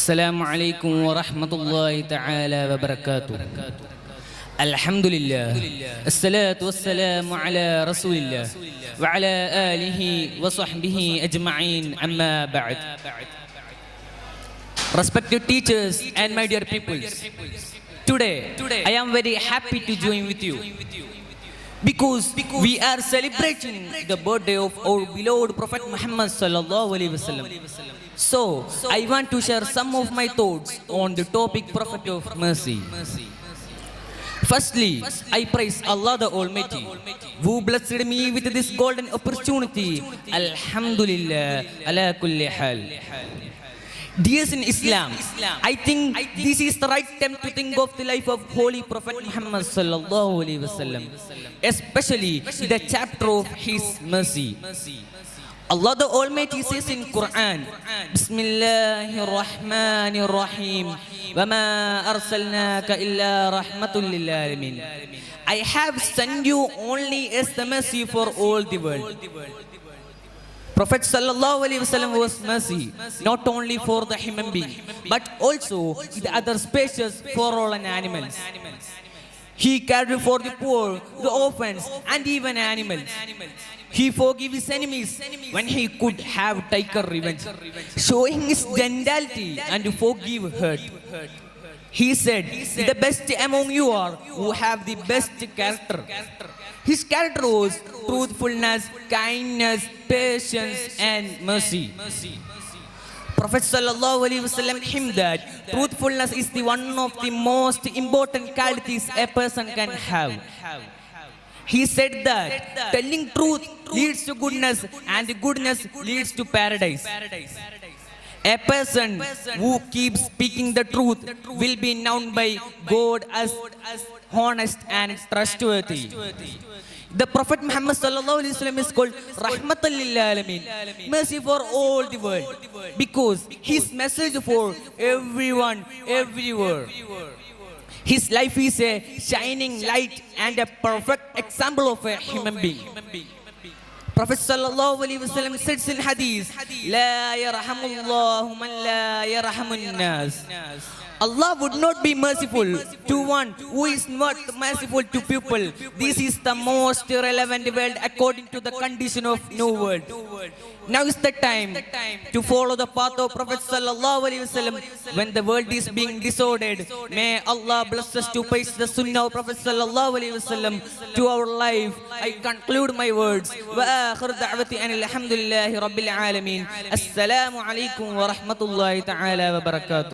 السلام عليكم ورحمة الله تعالى وبركاته. الحمد لله الصلاة والسلام على رسول الله وعلى آله وصحبه أجمعين أما بعد. Respected teachers and my dear people, today I am very happy to join with you because we are celebrating the birthday of our beloved Prophet Muhammad sallallahu alaihi wasallam. So I want to share some of my thoughts on the topic Prophet of Mercy. Firstly, I praise Allah the Almighty who blessed me with this golden opportunity. Alhamdulillah ala kulli hal. Dears in Islam, I think this is the right time to think of the life of Holy Prophet Muhammad sallallahu alaihi wasallam, especially the chapter of his mercy. Allah the Almighty says in Quran, Bismillahir Rahmanir Rahim, وَمَا أَرْسَلْنَاكَ إِلَّا رَحْمَةٌ لِلْعَالَمِينَ. I have sent you only as the mercy for all the world. Prophet sallallahu alaihi wasallam was mercy not only for the human being but also the other species for all animals. He cared for the poor, the orphans and even animals. He forgave his enemies when he could have taken revenge, showing his gentility and forgive hurt. He said, the best among you are who have the best character. His character was truthfulness, kindness, patience and mercy. Prophet sallallahu alaihi wasallam him that truthfulness is the one of the most important qualities a person can have. He said that telling truth leads to goodness and goodness leads to paradise. A person who keeps speaking the truth will be known by God as honest and trustworthy. The Prophet Muhammad sallallahu alaihi wasallam is called Rahmatan lil Alamin, mercy for all the world, because his message for everyone, everywhere. His life is a shining light and a perfect example of a human being. Prophet sallallahu alaihi wasallam says in hadith, La yarhamullahu man la yarhamun nas. Allah would not be merciful to one who is not merciful to people. This is the most relevant world according to the condition of new world. Now is the time to follow the path of Prophet sallallahu alaihi wasallam when the world is being disordered. May Allah bless us to pace the sunnah of Prophet sallallahu alaihi wasallam to our life. I conclude my words. Wa akhir da'wati anil hamdulillahi rabbil alamin. Assalamu alaikum wa rahmatullahi ta'ala wa barakatuh.